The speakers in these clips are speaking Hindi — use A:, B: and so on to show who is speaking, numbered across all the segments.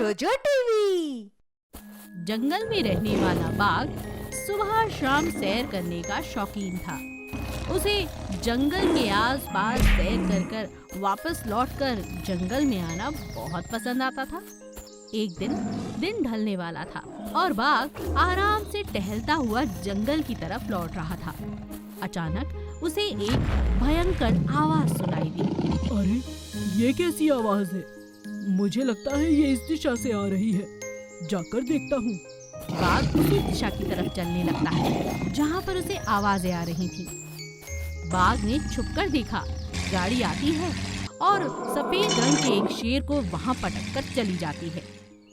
A: जोजो टीवी।
B: जंगल में रहने वाला बाघ सुबह शाम सैर करने का शौकीन था। उसे जंगल के आसपास सैर कर कर वापस लौटकर जंगल में आना बहुत पसंद आता था। एक दिन ढलने वाला था और बाघ आराम से टहलता हुआ जंगल की तरफ लौट रहा था। अचानक उसे एक भयंकर आवाज सुनाई दी।
C: अरे ये कैसी आवाज है? मुझे लगता है ये इस दिशा से आ रही है। जाकर देखता हूँ।
B: बाघ उसी दिशा की तरफ चलने लगता है जहाँ पर उसे आवाजें आ रही थी। बाघ ने छुपकर देखा, गाड़ी आती है और सफेद रंग के एक शेर को वहाँ पटक कर चली जाती है।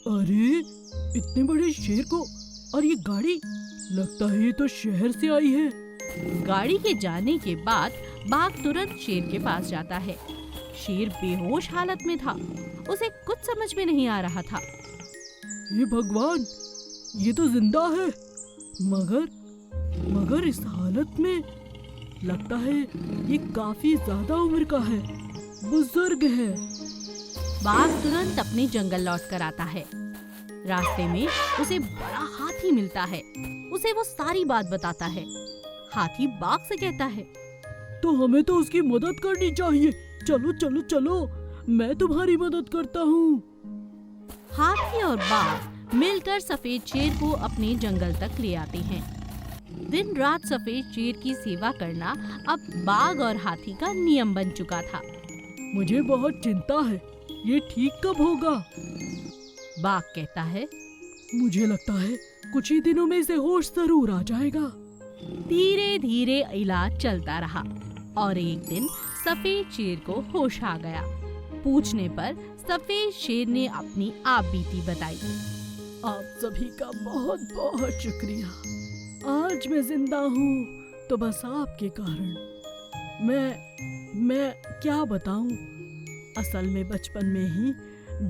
C: अरे इतने बड़े शेर को, और ये गाड़ी, लगता है ये तो शहर से आई है।
B: गाड़ी के जाने के बाद बाघ तुरंत शेर के पास जाता है। शेर बेहोश हालत में था, उसे कुछ समझ में नहीं आ रहा था।
C: हे भगवान, ये तो जिंदा है, मगर इस हालत में लगता है ये काफी ज्यादा उम्र का है, बुजुर्ग है।
B: बाघ तुरंत अपने जंगल लौट कर आता है। रास्ते में उसे बड़ा हाथी मिलता है। उसे वो सारी बात बताता है। हाथी बाघ से कहता है,
C: तो हमें तो उसकी मदद करनी चाहिए। चलो चलो चलो, मैं तुम्हारी मदद करता हूँ।
B: हाथी और बाघ मिलकर सफेद शेर को अपने जंगल तक ले आते हैं। दिन रात सफेद शेर की सेवा करना अब बाघ और हाथी का नियम बन चुका था।
C: मुझे बहुत चिंता है, ये ठीक कब होगा?
B: बाघ कहता है,
C: मुझे लगता है कुछ ही दिनों में इसे होश जरूर आ जाएगा।
B: धीरे धीरे इलाज चलता रहा और एक दिन सफेद शेर को होश आ गया। पूछने पर सफेद शेर ने अपनी आप बीती बताई।
C: आप सभी का बहुत बहुत शुक्रिया। आज मैं जिंदा हूँ तो बस आपके कारण। मैं क्या बताऊं, असल में बचपन में ही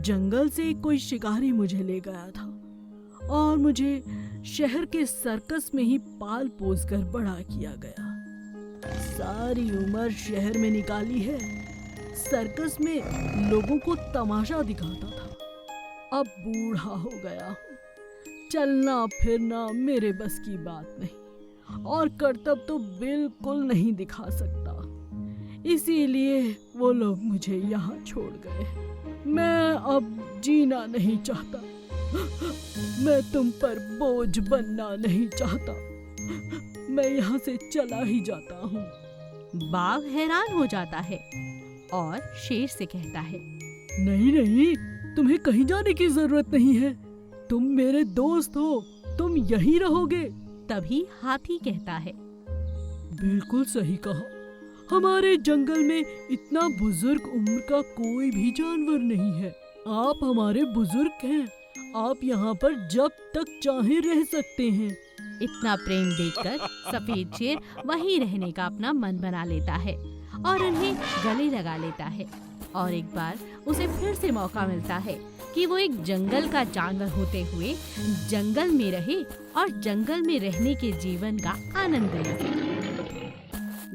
C: जंगल से कोई शिकारी मुझे ले गया था और मुझे शहर के सर्कस में ही पाल पोस कर बड़ा किया गया। सारी उम्र शहर में निकाली है, सर्कस में लोगों को तमाशा दिखाता था। अब बूढ़ा हो गया हूँ, चलना फिरना मेरे बस की बात नहीं और करतब तो बिल्कुल नहीं दिखा सकता। इसीलिए वो लोग मुझे यहाँ छोड़ गए। मैं अब जीना नहीं चाहता, मैं तुम पर बोझ बनना नहीं चाहता। मैं यहाँ से चला ही जाता हूँ।
B: बाघ हैरान हो जाता है और शेर से कहता है,
C: नहीं नहीं, तुम्हें कहीं जाने की जरूरत नहीं है। तुम मेरे दोस्त हो, तुम यहीं रहोगे।
B: तभी हाथी कहता है,
C: बिल्कुल सही कहा। हमारे जंगल में इतना बुजुर्ग उम्र का कोई भी जानवर नहीं है। आप हमारे बुजुर्ग हैं, आप यहाँ पर जब तक चाहे रह सकते हैं।
B: इतना प्रेम देखकर सफेद शेर वहीं रहने का अपना मन बना लेता है और उन्हें गले लगा लेता है। और एक बार उसे फिर से मौका मिलता है कि वो एक जंगल का जानवर होते हुए जंगल में रहे और जंगल में रहने के जीवन का आनंद ले।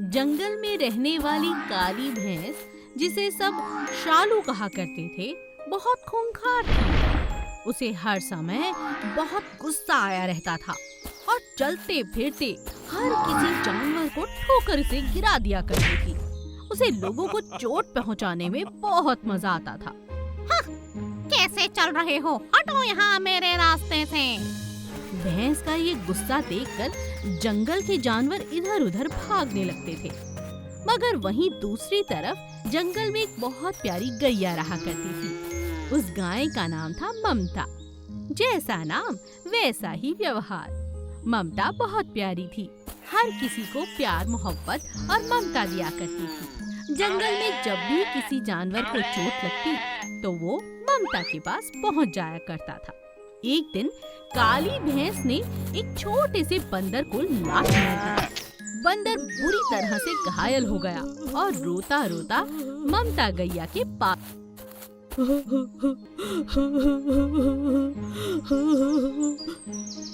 B: जंगल में रहने वाली काली भैंस, जिसे सब शालू कहा करते थे, बहुत खूंखार थी। उसे हर समय बहुत गुस्सा आया रहता था और चलते फिरते हर किसी जानवर को ठोकर से गिरा दिया करती थी। उसे लोगों को चोट पहुंचाने में बहुत मजा आता था।
D: हाँ, कैसे चल रहे हो? हटो यहाँ मेरे रास्ते से।
B: भैंस का ये गुस्सा देखकर जंगल के जानवर इधर उधर भागने लगते थे। मगर वहीं दूसरी तरफ जंगल में एक बहुत प्यारी गैया रहा करती थी। उस गाय का नाम था ममता। जैसा नाम वैसा ही व्यवहार। ममता बहुत प्यारी थी, हर किसी को प्यार मोहब्बत और ममता दिया करती थी। जंगल में जब भी किसी जानवर को चोट लगती तो वो ममता के पास पहुंच जाया करता था। एक दिन काली भैंस ने एक छोटे से बंदर को लात मार दी। बंदर बुरी तरह से घायल हो गया और रोता रोता ममता गैया के पास।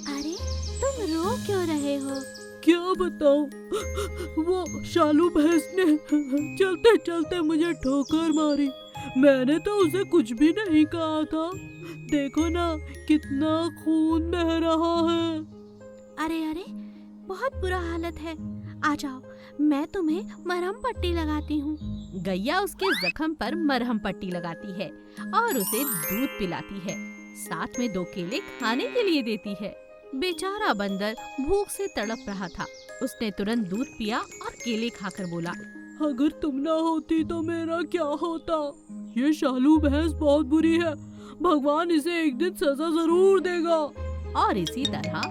D: अरे तुम रो क्यों रहे हो?
C: क्या बताऊं, वो शालू भैंस ने चलते चलते मुझे ठोकर मारी। मैंने तो उसे कुछ भी नहीं कहा था। देखो ना कितना खून बह रहा है।
B: अरे अरे, बहुत बुरा हालत है। आ जाओ, मैं तुम्हें मरहम पट्टी लगाती हूँ। गैया उसके जख्म पर मरहम पट्टी लगाती है और उसे दूध पिलाती है, साथ में 2 केले खाने के लिए देती है। बेचारा बंदर भूख से तड़प रहा था। उसने तुरंत दूध पिया और केले खाकर बोला,
C: अगर तुम ना होती तो मेरा क्या होता। ये शालू भैंस बहुत बुरी है, भगवान इसे एक दिन सजा जरूर देगा।
B: और इसी तरह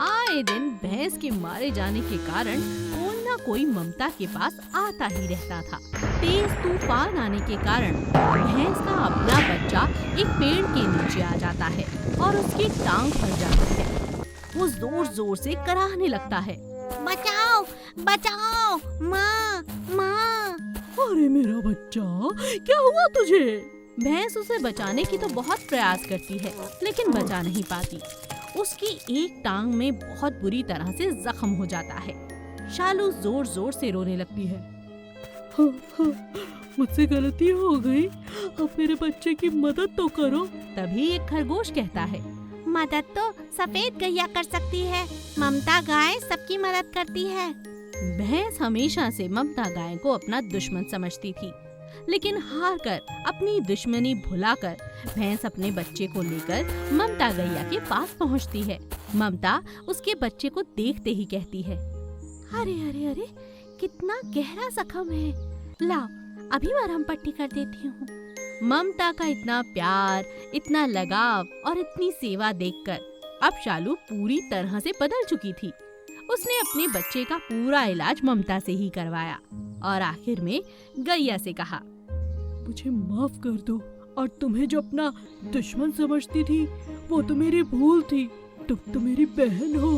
B: आए दिन भैंस के मारे जाने के कारण कोई न कोई ममता के पास आता ही रहता था। तेज तूफान आने के कारण भैंस का अपना बच्चा एक पेड़ के नीचे आ जाता है और उसकी टांग फट जाती है। वो जोर जोर से कराहने लगता है,
D: बचाओ बचाओ, माँ माँ।
C: अरे मेरा बच्चा, क्या हुआ तुझे?
B: भैंस उसे बचाने की तो बहुत प्रयास करती है, लेकिन बचा नहीं पाती। उसकी एक टांग में बहुत बुरी तरह से जख्म हो जाता है। शालू जोर जोर से रोने लगती है।
C: मुझसे गलती हो गई, अब मेरे बच्चे की मदद तो करो।
B: तभी एक खरगोश कहता है,
D: मदद तो सफेद गैया कर सकती है, ममता गाय सबकी मदद करती है।
B: भैंस हमेशा से ममता गाय को अपना दुश्मन समझती थी, लेकिन हार कर अपनी दुश्मनी भुलाकर भैंस अपने बच्चे को लेकर ममता गैया के पास पहुंचती है। ममता उसके बच्चे को देखते ही कहती है, अरे अरे अरे, कितना गहरा जख्म है, लाओ अभी मरहम पट्टी कर देती हूँ। ममता का इतना प्यार, इतना लगाव और इतनी सेवा देखकर अब शालू पूरी तरह से बदल चुकी थी। उसने अपने बच्चे का पूरा इलाज ममता से ही करवाया और आखिर में गैया से कहा,
C: मुझे माफ कर दो, और तुम्हें जो अपना दुश्मन समझती थी वो तो मेरी भूल थी, तुम तो मेरी बहन हो।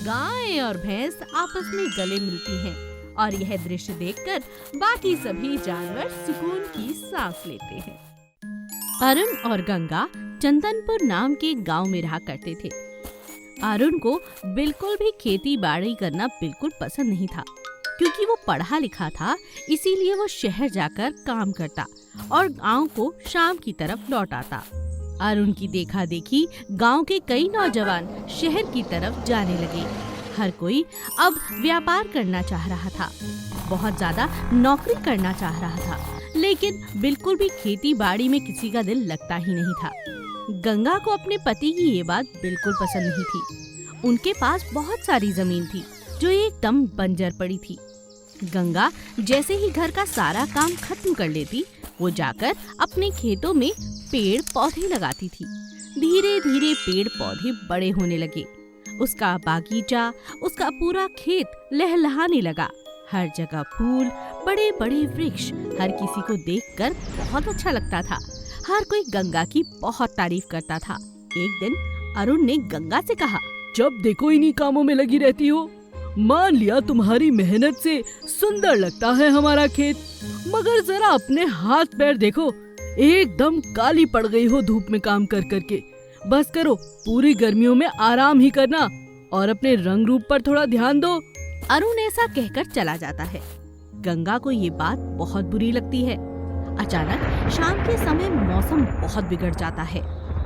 B: गाय और भैंस आपस में गले मिलती हैं और यह दृश्य देखकर बाकी सभी जानवर सुकून की सांस लेते हैं। अरुण और गंगा चंदनपुर नाम के गांव में रहा करते थे। अरुण को बिल्कुल भी खेती बाड़ी करना बिल्कुल पसंद नहीं था, क्योंकि वो पढ़ा लिखा था। इसीलिए वो शहर जाकर काम करता और गांव को शाम की तरफ लौट आता। अरुण की देखा देखी गांव के कई नौजवान शहर की तरफ जाने लगे। हर कोई अब व्यापार करना चाह रहा था, बहुत ज्यादा नौकरी करना चाह रहा था, लेकिन बिल्कुल भी खेती बाड़ी में किसी का दिल लगता ही नहीं था। गंगा को अपने पति की ये बात बिल्कुल पसंद नहीं थी। उनके पास बहुत सारी जमीन थी जो एकदम बंजर पड़ी थी। गंगा जैसे ही घर का सारा काम खत्म कर लेती, वो जाकर अपने खेतों में पेड़ पौधे लगाती थी। धीरे धीरे पेड़ पौधे बड़े होने लगे। उसका बागीचा, उसका पूरा खेत लहलहाने लगा। हर जगह फूल, बड़े बड़े वृक्ष, हर किसी को देखकर बहुत अच्छा लगता था। हर कोई गंगा की बहुत तारीफ करता था। एक दिन अरुण ने गंगा से कहा,
C: जब देखो इन्हीं कामों में लगी रहती हो। मान लिया तुम्हारी मेहनत से सुंदर लगता है हमारा खेत, मगर जरा अपने हाथ पैर देखो, एकदम काली पड़ गई हो धूप में काम कर करके। बस करो, पूरी गर्मियों में आराम ही करना और अपने रंग रूप पर थोड़ा ध्यान दो।
B: अरुण ऐसा कहकर चला जाता है। गंगा को ये बात बहुत बुरी लगती है। अचानक शाम के समय मौसम बहुत बिगड़ जाता है।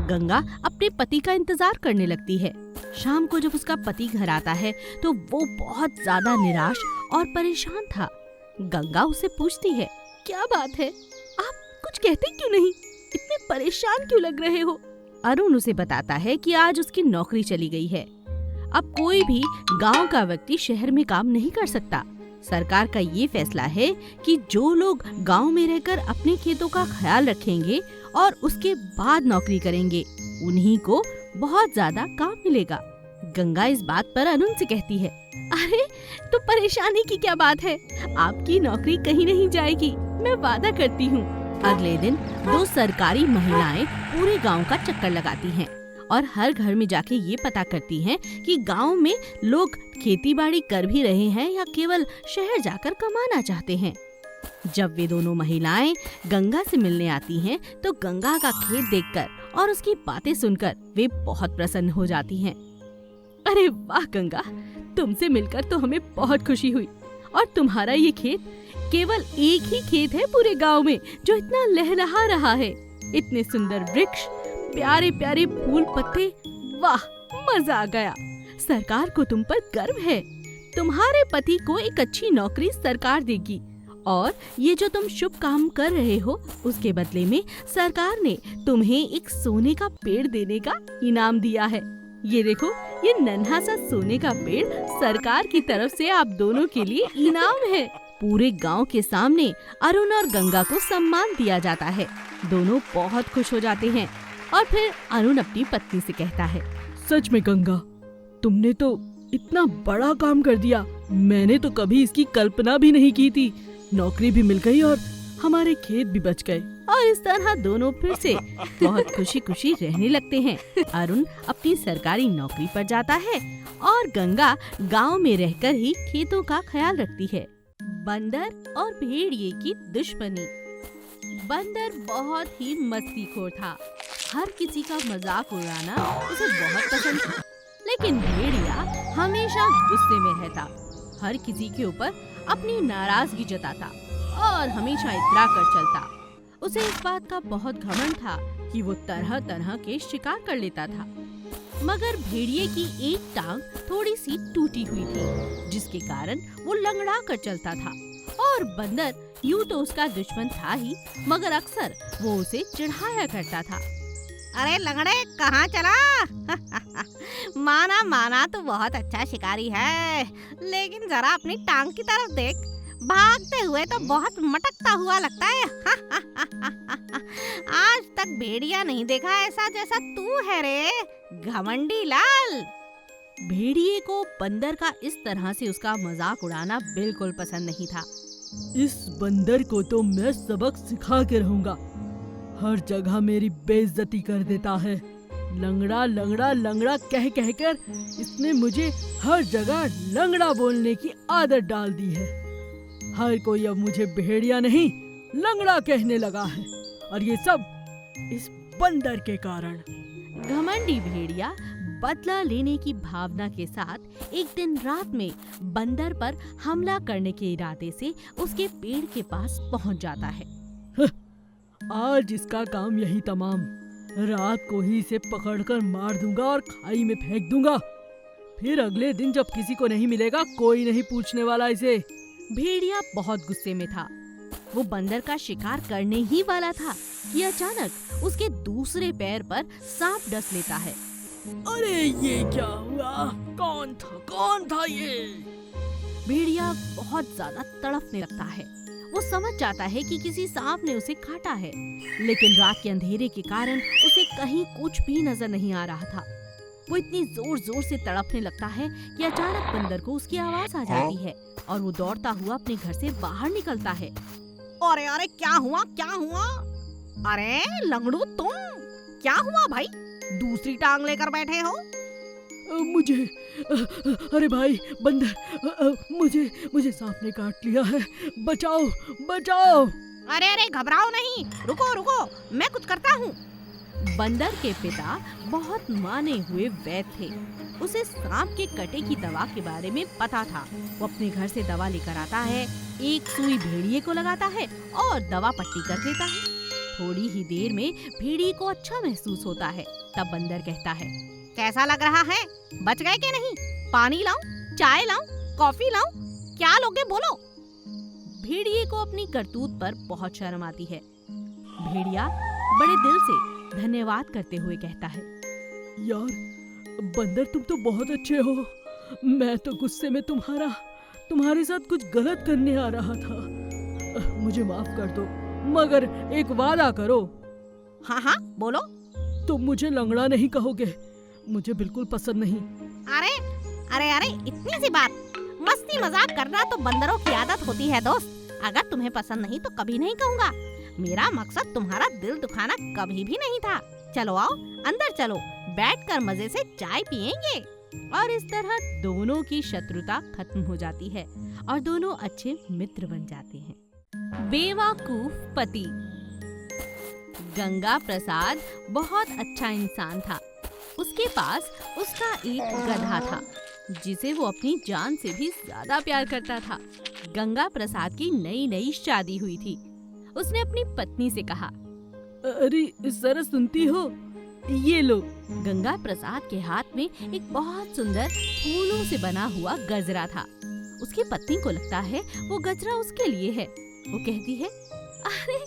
B: गंगा अपने पति का इंतजार करने लगती है। शाम को जब उसका पति घर आता है तो वो बहुत ज्यादा निराश और परेशान था। गंगा उससे पूछती है, क्या बात है, आप कुछ कहते क्यों नहीं, इतने परेशान क्यों लग रहे हो? अरुण उसे बताता है कि आज उसकी नौकरी चली गई है। अब कोई भी गांव का व्यक्ति शहर में काम नहीं कर सकता। सरकार का ये फैसला है कि जो लोग गांव में रहकर अपने खेतों का ख्याल रखेंगे और उसके बाद नौकरी करेंगे, उन्हीं को बहुत ज्यादा काम मिलेगा। गंगा इस बात पर अरुण से कहती है, अरे तो परेशानी की क्या बात है, आपकी नौकरी कहीं नहीं जाएगी, मैं वादा करती हूँ। अगले दिन 2 सरकारी महिलाएं पूरे गांव का चक्कर लगाती हैं और हर घर में जाके ये पता करती हैं कि गांव में लोग खेती बाड़ी कर भी रहे हैं या केवल शहर जाकर कमाना चाहते हैं। जब वे दोनों महिलाएं गंगा से मिलने आती हैं तो गंगा का खेत देखकर और उसकी बातें सुनकर वे बहुत प्रसन्न हो जाती हैं। अरे वाह गंगा, तुमसे मिलकर तो हमें बहुत खुशी हुई और तुम्हारा ये खेत केवल एक ही खेत है पूरे गांव में जो इतना लहलहा रहा है। इतने सुंदर वृक्ष, प्यारे प्यारे फूल पत्ते, वाह मजा आ गया। सरकार को तुम पर गर्व है। तुम्हारे पति को एक अच्छी नौकरी सरकार देगी और ये जो तुम शुभ काम कर रहे हो उसके बदले में सरकार ने तुम्हें एक सोने का पेड़ देने का इनाम दिया है। ये देखो, ये नन्हा सा सोने का पेड़ सरकार की तरफ से आप दोनों के लिए इनाम है। पूरे गांव के सामने अरुण और गंगा को सम्मान दिया जाता है। दोनों बहुत खुश हो जाते हैं और फिर अरुण अपनी पत्नी से कहता है,
C: सच में गंगा, तुमने तो इतना बड़ा काम कर दिया। मैंने तो कभी इसकी कल्पना भी नहीं की थी। नौकरी भी मिल गई और हमारे खेत भी बच गए।
B: और इस तरह दोनों फिर से बहुत खुशी खुशी रहने लगते हैं। अरुण अपनी सरकारी नौकरी पर जाता है और गंगा गांव में रहकर ही खेतों का ख्याल रखती है। बंदर और भेड़िए की दुश्मनी। बंदर बहुत ही मस्तीखोर था। हर किसी का मजाक उड़ाना उसे बहुत पसंद था। लेकिन भेड़िया हमेशा गुस्से में रहता, हर किसी के ऊपर अपनी नाराजगी जताता और हमेशा इतरा कर चलता। उसे इस बात का बहुत घमंड था कि वो तरह तरह के शिकार कर लेता था। मगर भेड़िए की एक टांग थोड़ी सी टूटी हुई थी, जिसके कारण वो लंगड़ा कर चलता था। और बंदर यूं तो उसका दुश्मन था ही, मगर अक्सर वो उसे चिढ़ाया करता था।
D: अरे लंगड़े, कहाँ चला? माना माना तो बहुत अच्छा शिकारी है, लेकिन जरा अपनी टांग की तरफ देख, भागते हुए तो बहुत मटकता हुआ लगता है। आज तक भेड़िया नहीं देखा ऐसा जैसा तू है रे, घमंडी लाल।
B: भेड़िए को बंदर का इस तरह से उसका मजाक उड़ाना बिल्कुल पसंद नहीं था।
C: इस बंदर को तो मैं सबक सिखा के रहूंगा। हर जगह मेरी बेइज्जती कर देता है। लंगड़ा लंगड़ा लंगड़ा कह कहकर इसने मुझे हर जगह लंगड़ा बोलने की आदत डाल दी है। हर कोई अब मुझे भेड़िया नहीं, लंगड़ा कहने लगा है, और ये सब इस बंदर के कारण।
B: घमंडी भेड़िया बदला लेने की भावना के साथ एक दिन रात में बंदर पर हमला करने के इरादे से उसके पेड़ के पास पहुंच जाता है।
C: आज इसका काम यही तमाम। रात को ही इसे पकड़कर मार दूंगा और खाई में फेंक दूंगा। फिर अगले दिन जब किसी को नहीं मिलेगा, कोई नहीं पूछने वाला इसे।
B: भेड़िया बहुत गुस्से में था। वो बंदर का शिकार करने ही वाला था कि अचानक उसके दूसरे पैर पर सांप डस लेता है।
C: अरे ये क्या हुआ? कौन था ये?
B: भेड़िया बहुत ज्यादा तड़पने लगता है। वो समझ जाता है कि किसी सांप ने उसे काटा है, लेकिन रात के अंधेरे के कारण उसे कहीं कुछ भी नजर नहीं आ रहा था। वो इतनी जोर जोर से तड़पने लगता है कि अचानक बंदर को उसकी आवाज आ जाती है और वो दौड़ता हुआ अपने घर से बाहर निकलता है।
D: अरे अरे, क्या हुआ? अरे लंगड़ू, तुम क्या हुआ भाई? दूसरी टांग लेकर बैठे हो?
C: अरे भाई बंदर, मुझे सांप ने काट लिया है। बचाओ।
D: अरे अरे, घबराओ नहीं, रुको, मैं कुछ करता हूँ।
B: बंदर के पिता बहुत माने हुए वैद्य थे। उसे सांप के कटे की दवा के बारे में पता था। वो अपने घर से दवा लेकर आता है, एक सुई भेड़िए को लगाता है और दवा पट्टी कर देता है। थोड़ी ही देर में भेड़िए को अच्छा महसूस होता है। तब बंदर कहता है,
D: कैसा लग रहा है? बच गए कि नहीं? पानी लाऊं, चाय लाऊं, कॉफी लाऊं? क्या लोगे बोलो?
B: भेड़िए को अपनी करतूत पर बहुत शर्म आती है। भेड़िया बड़े दिल से धन्यवाद करते हुए कहता है,
C: यार बंदर, तुम तो बहुत अच्छे हो। मैं तो गुस्से में तुम्हारे साथ कुछ गलत करने आ रहा था। मुझे माफ कर दो, मगर एक वादा करो।
D: हाँ, बोलो।
C: तुम मुझे लंगड़ा नहीं कहोगे, मुझे बिल्कुल पसंद नहीं।
D: अरे, इतनी सी बात। मस्ती मजाक करना तो बंदरों की आदत होती है दोस्त। अगर तुम्हें पसंद नहीं तो कभी नहीं कहूँगा। मेरा मकसद तुम्हारा दिल दुखाना कभी भी नहीं था। चलो आओ, अंदर चलो, बैठकर मजे से चाय पियेंगे।
B: और इस तरह दोनों की शत्रुता खत्म हो जाती है और दोनों अच्छे मित्र बन जाते हैं। बेवकूफ पति। गंगा प्रसाद बहुत अच्छा इंसान था। उसके पास उसका एक गधा था। जिसे वो अपनी जान से भी ज्यादा प्यार करता था। गंगा प्रसाद की नई नई शादी हुई थी। उसने अपनी पत्नी से कहा,
C: अरे जरा सुनती हो, ये लो।
B: गंगा प्रसाद के हाथ में एक बहुत सुंदर फूलों से बना हुआ गजरा था। उसकी पत्नी को लगता है वो गजरा उसके लिए है। वो कहती है, अरे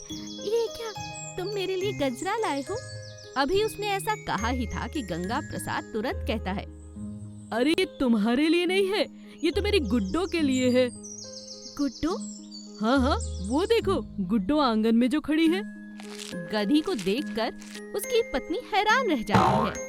B: ये क्या, तुम मेरे लिए गजरा लाए हो? अभी उसने ऐसा कहा ही था कि गंगा प्रसाद तुरंत कहता है,
C: अरे ये तुम्हारे लिए नहीं है, ये तो मेरी गुड्डो के लिए है।
B: गुड्डो?
C: हाँ हाँ, वो देखो गुड्डो आंगन में जो खड़ी है।
B: गधी को देखकर उसकी पत्नी हैरान रह जाती है।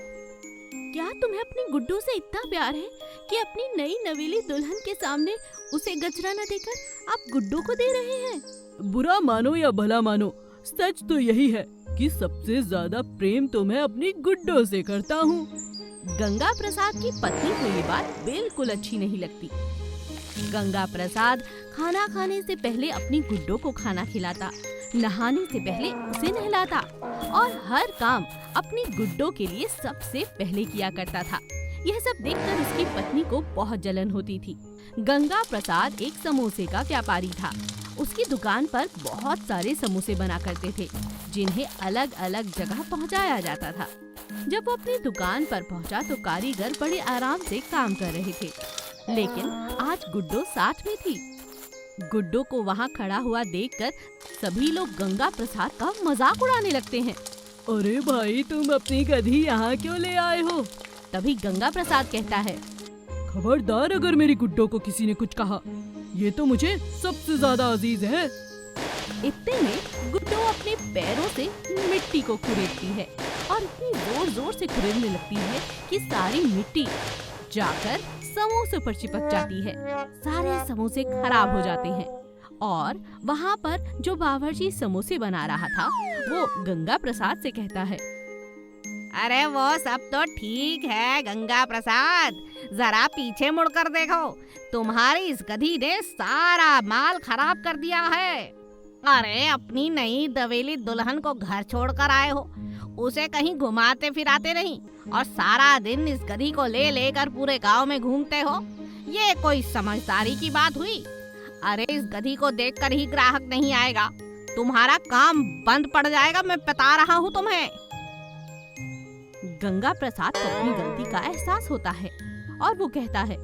B: क्या तुम्हें अपनी गुड्डो से इतना प्यार है कि अपनी नई नवेली दुल्हन के सामने उसे गजरा न देकर आप गुड्डो को दे रहे हैं?
C: बुरा मानो या भला मानो, सच तो यही है कि सबसे ज्यादा प्रेम तो मैं अपनी गुड्डो से करता हूँ।
B: गंगा प्रसाद की पत्नी को ये बात बिल्कुल अच्छी नहीं लगती। गंगा प्रसाद खाना खाने से पहले अपनी गुड्डो को खाना खिलाता, नहाने से पहले उसे नहलाता और हर काम अपनी गुड्डो के लिए सबसे पहले किया करता था। यह सब देखकर उसकी पत्नी को बहुत जलन होती थी। गंगा प्रसाद एक समोसे का व्यापारी था। उसकी दुकान पर बहुत सारे समोसे बना करते थे, जिन्हें अलग अलग जगह पहुंचाया जाता था। जब वो अपनी दुकान पर पहुंचा तो कारीगर बड़े आराम से काम कर रहे थे, लेकिन आज गुड्डो साथ में थी। गुड्डो को वहाँ खड़ा हुआ देखकर सभी लोग गंगा प्रसाद का मजाक उड़ाने लगते हैं।
C: अरे भाई, तुम अपनी गधी यहाँ क्यों ले आए हो?
B: तभी गंगा प्रसाद कहता है,
C: खबरदार अगर मेरी गुड्डो को किसी ने कुछ कहा, ये तो मुझे सबसे ज्यादा अजीज है।
B: इतने में गुड्डो अपने पैरों से मिट्टी को खुरेदती है और इतनी जोर जोर से खुरेदने लगती है कि सारी मिट्टी जाकर समोसे पर चिपक जाती है। सारे समोसे खराब हो जाते हैं और वहाँ पर जो बावर्ची समोसे बना रहा था वो गंगा प्रसाद से कहता है,
D: अरे वो सब तो ठीक है गंगा प्रसाद, जरा पीछे मुड़कर देखो, तुम्हारी इस गधी ने सारा माल खराब कर दिया है। अरे अपनी नई दवेली दुल्हन को घर छोड़कर आए हो, उसे कहीं घुमाते फिराते नहीं और सारा दिन इस गधी को ले लेकर पूरे गांव में घूमते हो। ये कोई समझदारी की बात हुई? अरे इस गधी को देखकर ही ग्राहक नहीं आएगा, तुम्हारा काम बंद पड़ जाएगा, मैं बता रहा हूँ तुम्हें।
B: गंगा प्रसाद को अपनी गलती का एहसास होता है और वो कहता है,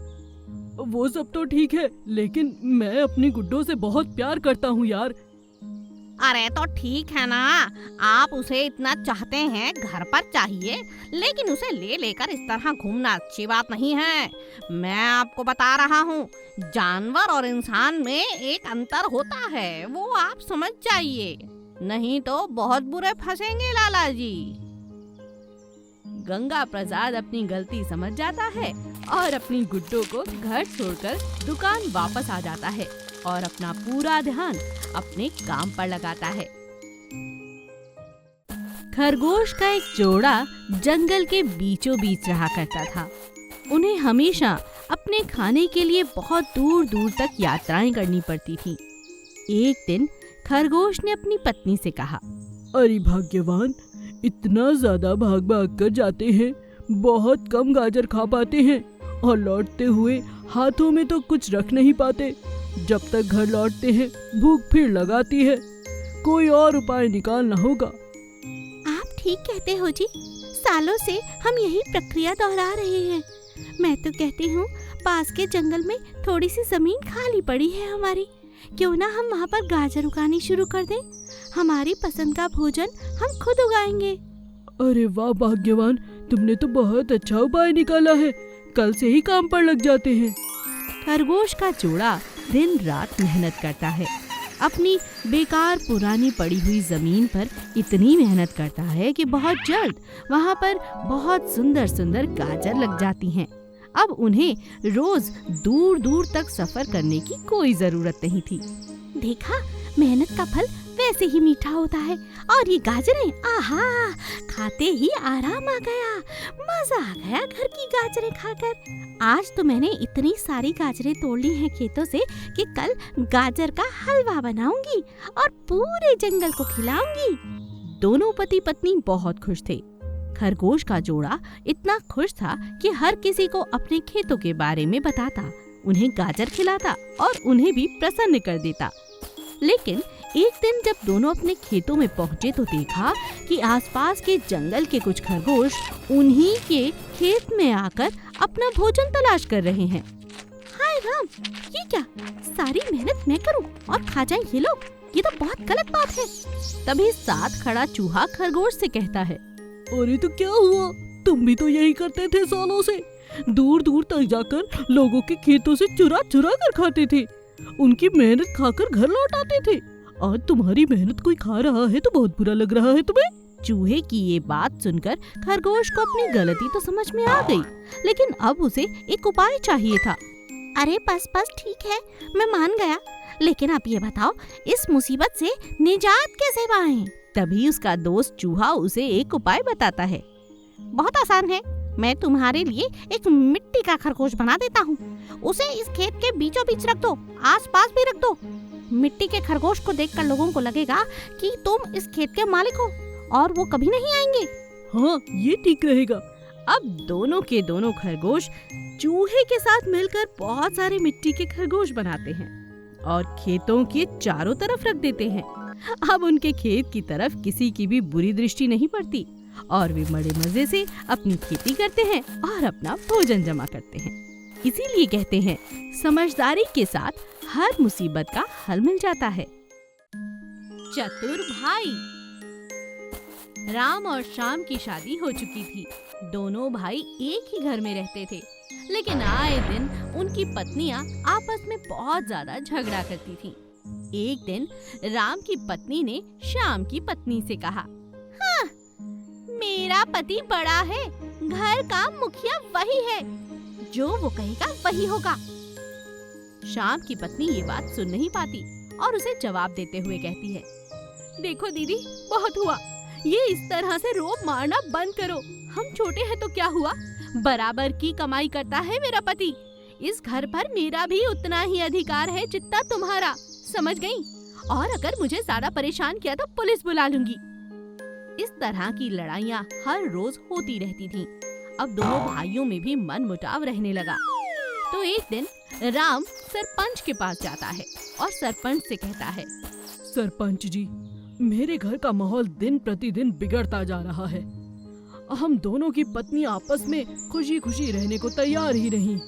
C: वो सब तो ठीक है, लेकिन मैं अपनी गुड्डो से बहुत प्यार करता हूँ यार।
D: अरे तो ठीक है ना, आप उसे इतना चाहते हैं, घर पर चाहिए, लेकिन उसे ले लेकर इस तरह घूमना अच्छी बात नहीं है। मैं आपको बता रहा हूँ, जानवर और इंसान में एक अंतर होता है, वो आप समझ जाइए, नहीं तो बहुत बुरे फंसेंगे लाला जी।
B: गंगा प्रसाद अपनी गलती समझ जाता है और अपनी गुड्डो को घर छोड़कर दुकान वापस आ जाता है और अपना पूरा ध्यान अपने काम पर लगाता है। खरगोश का एक जोड़ा जंगल के बीचों बीच रहा करता था। उन्हें हमेशा अपने खाने के लिए बहुत दूर दूर तक यात्राएं करनी पड़ती थी। एक दिन खरगोश ने अपनी पत्नी से कहा,
C: अरे भाग्यवान, इतना ज्यादा भाग भाग कर जाते हैं, बहुत कम गाजर खा पाते हैं और लौटते हुए हाथों में तो कुछ रख नहीं पाते। जब तक घर लौटते हैं भूख फिर लगाती है, कोई और उपाय निकालना होगा।
A: आप ठीक कहते हो जी, सालों से हम यही प्रक्रिया दोहरा रहे हैं। मैं तो कहती हूँ पास के जंगल में थोड़ी सी जमीन खाली पड़ी है हमारी, क्यों ना हम वहाँ पर गाजर उगानी शुरू कर दें। हमारी पसंद का भोजन हम खुद उगाएंगे।
C: अरे वाह भाग्यवान, तुमने तो बहुत अच्छा उपाय निकाला है, कल से ही काम पर लग जाते हैं।
B: खरगोश का जोड़ा दिन रात मेहनत करता है, अपनी बेकार पुरानी पड़ी हुई जमीन पर इतनी मेहनत करता है कि बहुत जल्द वहाँ पर बहुत सुंदर सुंदर गाजर लग जाती हैं। अब उन्हें रोज दूर दूर तक सफर करने की कोई जरूरत नहीं थी।
A: देखा, मेहनत का फल वैसे ही मीठा होता है। और ये गाजरें, आहा, खाते ही आराम आ गया, मजा आ गया घर की गाजरें खाकर। आज तो मैंने इतनी सारी गाजरें तोड़ ली हैं खेतों से कि कल गाजर का हलवा बनाऊंगी और पूरे जंगल को खिलाऊंगी।
B: दोनों पति पत्नी बहुत खुश थे। खरगोश का जोड़ा इतना खुश था कि हर किसी को अपने खेतों के बारे में बताता, उन्हें गाजर खिलाता और उन्हें भी प्रसन्न कर देता। लेकिन एक दिन जब दोनों अपने खेतों में पहुँचे तो देखा कि आसपास के जंगल के कुछ खरगोश उन्हीं के खेत में आकर अपना भोजन तलाश कर रहे हैं।
A: हाय राम, ये क्या, सारी मेहनत मैं करूं और खा जाए ये लोग, ये तो बहुत गलत बात है।
B: तभी साथ खड़ा चूहा खरगोश से कहता है,
C: अरे तो क्या हुआ, तुम भी तो यही करते थे सालों से, दूर दूर तक जाकर लोगों के खेतों से चुरा चुरा कर खाते थे, उनकी मेहनत खाकर घर लौट आते थे। आज तुम्हारी मेहनत कोई खा रहा है तो बहुत बुरा लग रहा है तुम्हें।
B: चूहे की ये बात सुनकर खरगोश को अपनी गलती तो समझ में आ गई, लेकिन अब उसे एक उपाय चाहिए था।
A: अरे बस बस ठीक है, मैं मान गया, लेकिन आप ये बताओ इस मुसीबत से निजात कैसे पाएं?
B: तभी उसका दोस्त चूहा उसे एक उपाय बताता है।
D: बहुत आसान है, मैं तुम्हारे लिए एक मिट्टी का खरगोश बना देता हूँ। उसे इस खेत के बीचों बीच रख दो, आसपास भी रख दो। मिट्टी के खरगोश को देखकर लोगों को लगेगा कि तुम इस खेत के मालिक हो और वो कभी नहीं आएंगे।
C: हाँ, ये ठीक रहेगा।
B: अब दोनों के दोनों खरगोश चूहे के साथ मिलकर बहुत सारे मिट्टी के खरगोश बनाते हैं और खेतों के चारों तरफ रख देते हैं। अब उनके खेत की तरफ किसी की भी बुरी दृष्टि नहीं पड़ती और वे बड़े मजे से अपनी खेती करते हैं और अपना भोजन जमा करते हैं। इसीलिए कहते हैं, समझदारी के साथ हर मुसीबत का हल मिल जाता है। चतुर भाई। राम और श्याम की शादी हो चुकी थी। दोनों भाई एक ही घर में रहते थे, लेकिन आए दिन उनकी पत्नियां आपस में बहुत ज्यादा झगड़ा करती थीं। एक दिन राम की पत्नी ने श्याम की पत्नी से कहा,
A: हाँ, मेरा पति बड़ा है, घर का मुखिया वही है, जो वो कहेगा वही होगा।
B: श्याम की पत्नी ये बात सुन नहीं पाती और उसे जवाब देते हुए कहती है, देखो दीदी, बहुत हुआ, ये इस तरह से रोब मारना बंद करो। हम छोटे हैं तो क्या हुआ, बराबर की कमाई करता है मेरा पति। इस घर पर मेरा भी उतना ही अधिकार है जितना तुम्हारा, समझ गई? और अगर मुझे ज्यादा परेशान किया तो पुलिस बुला लूंगी। इस तरह की लड़ाइयाँ हर रोज होती रहती थीं। अब दोनों भाइयों में भी मनमुटाव रहने लगा। तो एक दिन राम सरपंच के पास जाता है और सरपंच से कहता है,
C: सरपंच जी, मेरे घर का माहौल दिन प्रतिदिन बिगड़ता जा रहा है। हम दोनों की पत्नी आपस में खुशी खुशी रहने को तैयार ही नहीं।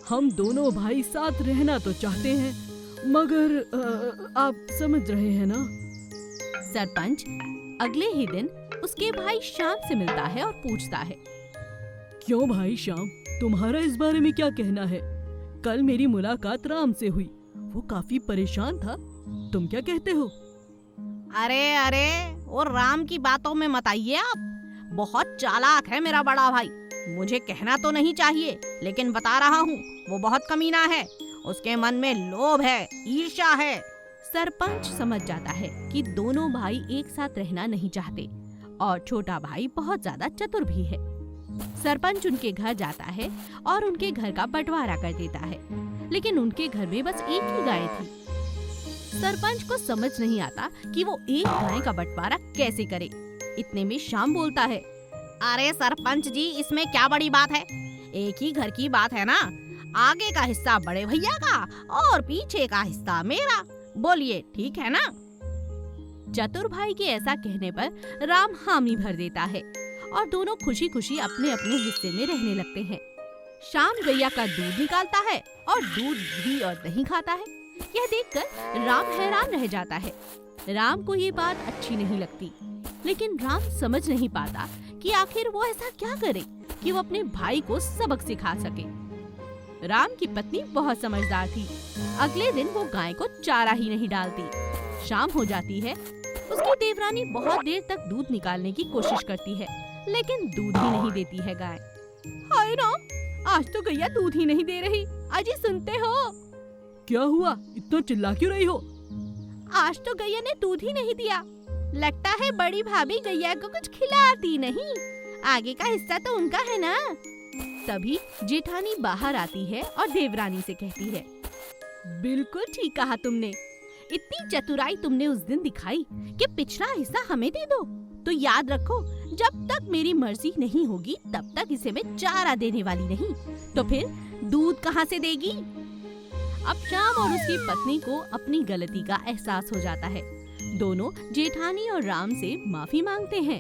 C: हम दोनों भाई साथ रहना तो चाहते हैं, मगर आप समझ रहे हैं ना।
B: सरपंच अगले ही दिन उसके भाई श्याम से मिलता है और पूछता है,
C: क्यों भाई श्याम, तुम्हारा इस बारे में क्या कहना है? कल मेरी मुलाकात राम से हुई, वो काफी परेशान था, तुम क्या कहते हो?
D: अरे वो राम की बातों में मत आइए आप, बहुत चालाक है मेरा बड़ा भाई। मुझे कहना तो नहीं चाहिए, लेकिन बता रहा हूँ, वो बहुत कमीना है। उसके मन में लोभ है, ईर्ष्या है।
B: सरपंच समझ जाता है कि दोनों भाई एक साथ रहना नहीं चाहते और छोटा भाई बहुत ज्यादा चतुर भी है। सरपंच उनके घर जाता है और उनके घर का बंटवारा कर देता है, लेकिन उनके घर में बस एक ही गाय थी। सरपंच को समझ नहीं आता कि वो एक गाय का बंटवारा कैसे करे। इतने में श्याम बोलता है,
D: अरे सरपंच जी, इसमें क्या बड़ी बात है, एक ही घर की बात है ना। आगे का हिस्सा बड़े भैया का और पीछे का हिस्सा मेरा, बोलिए ठीक है ना?
B: चतुर भाई के ऐसा कहने पर राम हामी भर देता है और दोनों खुशी खुशी अपने अपने हिस्से में रहने लगते हैं। शाम गैया का दूध निकालता है और दूध, घी और दही खाता है। यह देखकर राम हैरान रह जाता है। राम को ये बात अच्छी नहीं लगती, लेकिन राम समझ नहीं पाता कि आखिर वो ऐसा क्या करे कि वो अपने भाई को सबक सिखा सके। राम की पत्नी बहुत समझदार थी। अगले दिन वो गाय को चारा ही नहीं डालती। शाम हो जाती है। उसकी देवरानी बहुत देर तक दूध निकालने की कोशिश करती है, लेकिन दूध ही नहीं देती है गाय। हाय राम, आज तो गैया दूध ही नहीं दे रही। अजी सुनते हो?
C: क्या हुआ, इतना चिल्ला क्यों रही हो?
B: आज तो गैया ने दूध ही नहीं दिया। लगता है बड़ी भाभी गैया को कुछ खिलाती नहीं। आगे का हिस्सा तो उनका है ना। तभी जेठानी बाहर आती है और देवरानी से कहती है, बिल्कुल ठीक कहा तुमने। इतनी चतुराई तुमने उस दिन दिखाई कि पिछला हिस्सा हमें दे दो। तो याद रखो, जब तक मेरी मर्जी नहीं होगी तब तक इसे मैं चारा देने वाली नहीं, तो फिर दूध कहाँ से देगी। अब श्याम और उसकी पत्नी को अपनी गलती का एहसास हो जाता है। दोनों जेठानी और राम से माफी मांगते हैं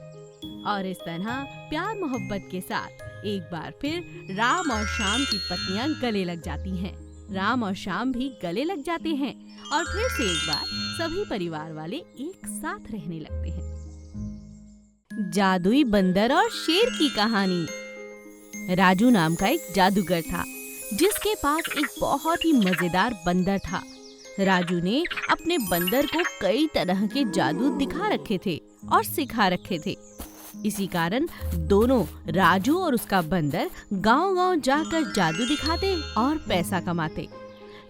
B: और इस तरह प्यार मोहब्बत के साथ एक बार फिर राम और श्याम की पत्नियां गले लग जाती हैं। राम और श्याम भी गले लग जाते हैं और फिर से एक बार सभी परिवार वाले एक साथ रहने लगते हैं। जादुई बंदर और शेर की कहानी। राजू नाम का एक जादूगर था जिसके पास एक बहुत ही मजेदार बंदर था। राजू ने अपने बंदर को कई तरह के जादू दिखा रखे थे और सिखा रखे थे। इसी कारण दोनों राजू और उसका बंदर गांव-गांव जाकर जादू दिखाते और पैसा कमाते।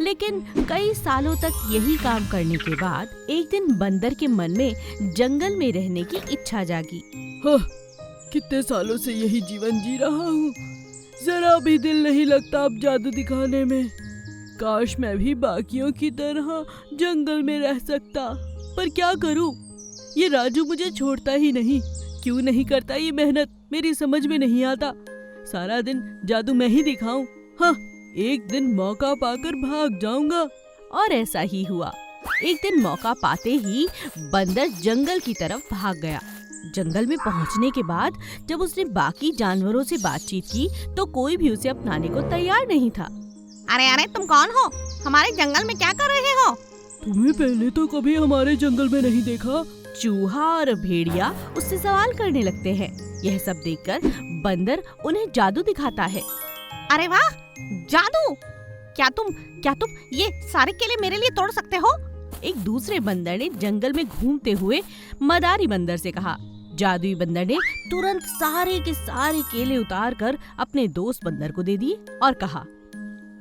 B: लेकिन कई सालों तक यही काम करने के बाद एक दिन बंदर के मन में जंगल में रहने की इच्छा जागी।
C: कितने सालों से यही जीवन जी रहा हूँ, जरा भी दिल नहीं लगता अब जादू दिखाने में। काश मैं भी बाकियों की तरह जंगल में रह सकता, पर क्या करूँ, ये राजू मुझे छोड़ता ही नहीं। क्यों नहीं करता ये मेहनत, मेरी समझ में नहीं आता। सारा दिन जादू मैं ही दिखाऊं। हाँ, एक दिन मौका पाकर भाग जाऊंगा।
B: और ऐसा ही हुआ। एक दिन मौका पाते ही बंदर जंगल की तरफ भाग गया। जंगल में पहुंचने के बाद जब उसने बाकी जानवरों से बातचीत की तो कोई भी उसे अपनाने को तैयार नहीं था।
D: अरे अरे, तुम कौन हो? हमारे जंगल में क्या कर रहे हो?
C: तुम्हें पहले तो कभी हमारे जंगल में नहीं देखा।
B: चूहा और भेड़िया उससे सवाल करने लगते हैं। यह सब देखकर बंदर उन्हें जादू दिखाता है।
D: अरे वाह, जादू! क्या तुम ये सारे केले मेरे लिए तोड़ सकते हो?
B: एक दूसरे बंदर ने जंगल में घूमते हुए मदारी बंदर से कहा। जादुई बंदर ने तुरंत सारे के सारे केले उतार कर अपने दोस्त बंदर को दे दिए और कहा,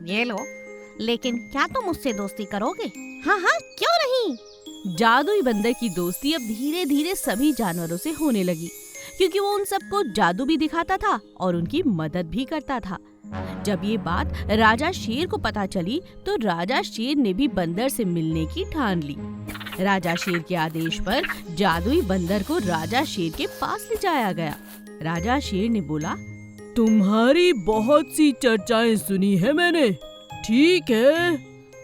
D: ये लो, लेकिन क्या तुम मुझसे दोस्ती करोगे? हाँ हाँ, क्यों नहीं?
B: जादुई बंदर की दोस्ती अब धीरे धीरे सभी जानवरों से होने लगी, क्योंकि वो उन सबको जादू भी दिखाता था और उनकी मदद भी करता था। जब ये बात राजा शेर को पता चली तो राजा शेर ने भी बंदर से मिलने की ठान ली। राजा शेर के आदेश पर जादुई बंदर को राजा शेर के पास ले जाया गया। राजा शेर ने बोला,
C: तुम्हारी बहुत सी चर्चाएं सुनी है मैंने। ठीक है,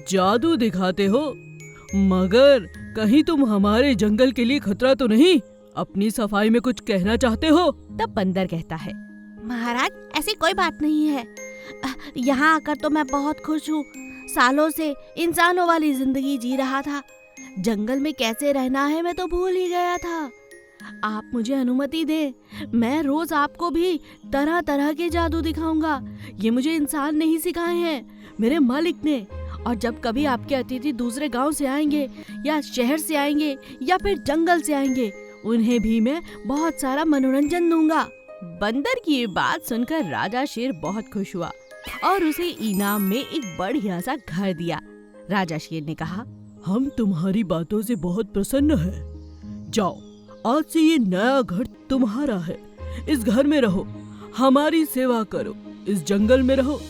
C: जादू दिखाते हो, मगर कहीं तुम हमारे जंगल के लिए खतरा तो नहीं? अपनी सफाई में कुछ कहना चाहते हो?
B: तब बंदर कहता है,
D: महाराज, ऐसी कोई बात नहीं है। यहाँ आकर तो मैं बहुत खुश हूँ। सालों से इंसानों वाली जिंदगी जी रहा था। जंगल में कैसे रहना है मैं तो भूल ही गया था। आप मुझे अनुमति दे, मैं रोज आपको भी तरह तरह के जादू दिखाऊंगा। ये मुझे इंसान नहीं सिखाए हैं, मेरे मालिक ने। और जब कभी आपके अतिथि दूसरे गांव से आएंगे या शहर से आएंगे या फिर जंगल से आएंगे, उन्हें भी मैं बहुत सारा मनोरंजन दूंगा।
B: बंदर की ये बात सुनकर राजा शेर बहुत खुश हुआ और उसे इनाम में एक बढ़िया सा घर दिया। राजा शेर ने कहा,
C: हम तुम्हारी बातों से बहुत प्रसन्न हैं। जाओ, आज से ये नया घर तुम्हारा है। इस घर में रहो, हमारी सेवा करो, इस जंगल में रहो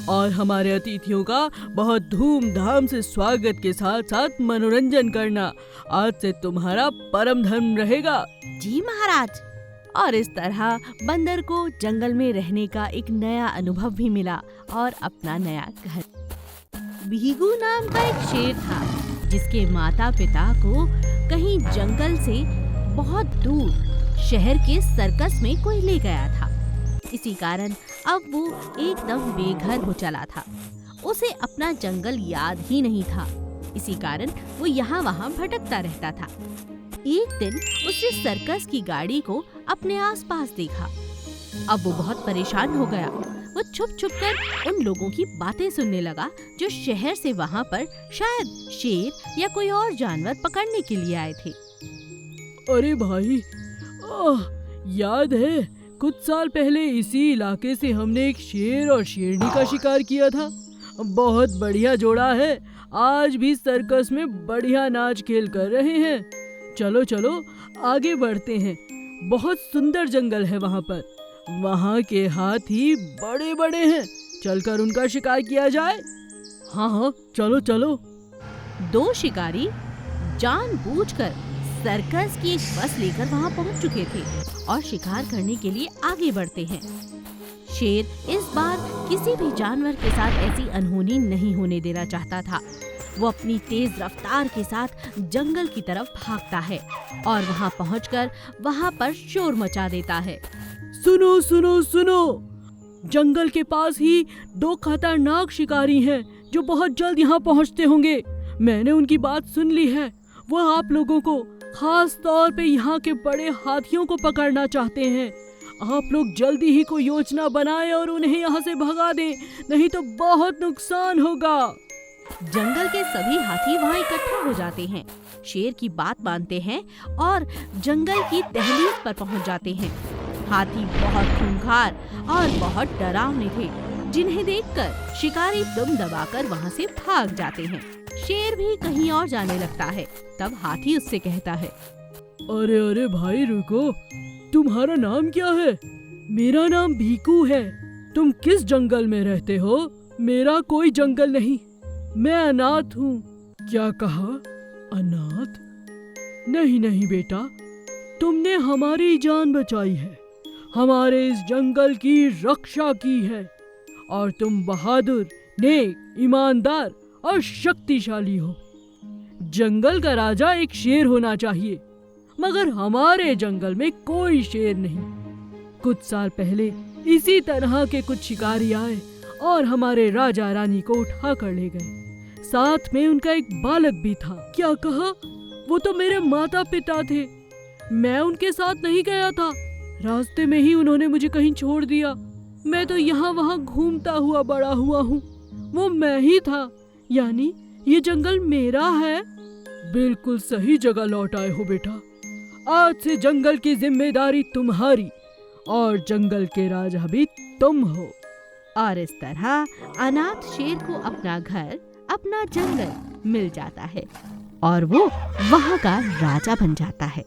C: और हमारे अतिथियों का बहुत धूमधाम से स्वागत के साथ साथ मनोरंजन करना। आज से तुम्हारा परम धर्म रहेगा।
D: जी महाराज।
B: और इस तरह बंदर को जंगल में रहने का एक नया अनुभव भी मिला और अपना नया घर। भीगू नाम का एक शेर था जिसके माता पिता को कहीं जंगल से बहुत दूर शहर के सर्कस में कोई ले गया था। इसी कारण अब वो एकदम बेघर हो चला था। उसे अपना जंगल याद ही नहीं था। इसी कारण वो यहाँ वहाँ भटकता रहता था। एक दिन उसने सर्कस की गाड़ी को अपने आसपास देखा। अब वो बहुत परेशान हो गया। वो छुप छुप कर उन लोगों की बातें सुनने लगा जो शहर से वहाँ पर शायद शेर या कोई और जानवर पकड़ने के लिए आए थे।
C: अरे भाई, याद है कुछ साल पहले इसी इलाके से हमने एक शेर और शेरनी का शिकार किया था। बहुत बढ़िया जोड़ा है, आज भी सर्कस में बढ़िया नाच खेल कर रहे हैं। चलो चलो आगे बढ़ते हैं। बहुत सुंदर जंगल है वहाँ पर। वहाँ के हाथी बड़े बड़े हैं, चलकर उनका शिकार किया जाए। हाँ हाँ, चलो चलो।
B: दो शिकारी जानबूझकर सर्कस की एक बस लेकर वहाँ पहुँच चुके थे और शिकार करने के लिए आगे बढ़ते हैं। शेर इस बार किसी भी जानवर के साथ ऐसी अनहोनी नहीं होने देना चाहता था। वो अपनी तेज रफ्तार के साथ जंगल की तरफ भागता है और वहाँ पहुँचकर वहाँ पर शोर मचा देता है।
C: सुनो सुनो सुनो, जंगल के पास ही 2 खतरनाक शिकारी हैं जो बहुत जल्द यहाँ पहुँचते होंगे। मैंने उनकी बात सुन ली है। वो आप लोगों को, खास तौर पे यहाँ के बड़े हाथियों को पकड़ना चाहते हैं। आप लोग जल्दी ही कोई योजना बनाएं और उन्हें यहाँ से भगा दें, नहीं तो बहुत नुकसान होगा।
B: जंगल के सभी हाथी वहाँ इकट्ठा हो जाते हैं, शेर की बात मानते हैं और जंगल की दहलीज पर पहुँच जाते हैं। हाथी बहुत खूंखार और बहुत डरावने थे, जिन्हें देखकर शिकारी दुम दबाकर वहाँ से भाग जाते हैं। शेर भी कहीं और जाने लगता है। तब हाथी उससे कहता है,
C: अरे अरे भाई रुको, तुम्हारा नाम क्या है? मेरा नाम भीकू है। तुम किस जंगल में रहते हो? मेरा कोई जंगल नहीं, मैं अनाथ हूँ। क्या कहा? अनाथ? नहीं नहीं बेटा, तुमने हमारी जान बचाई है, हमारे इस जंगल की रक्षा की है और तुम बहादुर, नेक, ईमानदार और शक्तिशाली हो। जंगल का राजा एक शेर होना चाहिए, मगर हमारे जंगल में कोई शेर नहीं। कुछ साल पहले इसी तरह के कुछ शिकारी आए और हमारे राजा रानी को उठा कर ले गए। साथ में उनका एक बालक भी था। क्या कहा? वो तो मेरे माता पिता थे। मैं उनके साथ नहीं गया था, रास्ते में ही उन्होंने मुझे कहीं छोड़ दिया। मैं तो यहाँ वहाँ घूमता हुआ बड़ा हुआ हूँ। वो मैं ही था, यानी ये जंगल मेरा है। बिल्कुल सही जगह लौट आए हो बेटा। आज से जंगल की जिम्मेदारी तुम्हारी और जंगल के राजा भी तुम हो।
B: और इस तरह अनाथ शेर को अपना घर, अपना जंगल मिल जाता है और वो वहाँ का राजा बन जाता है।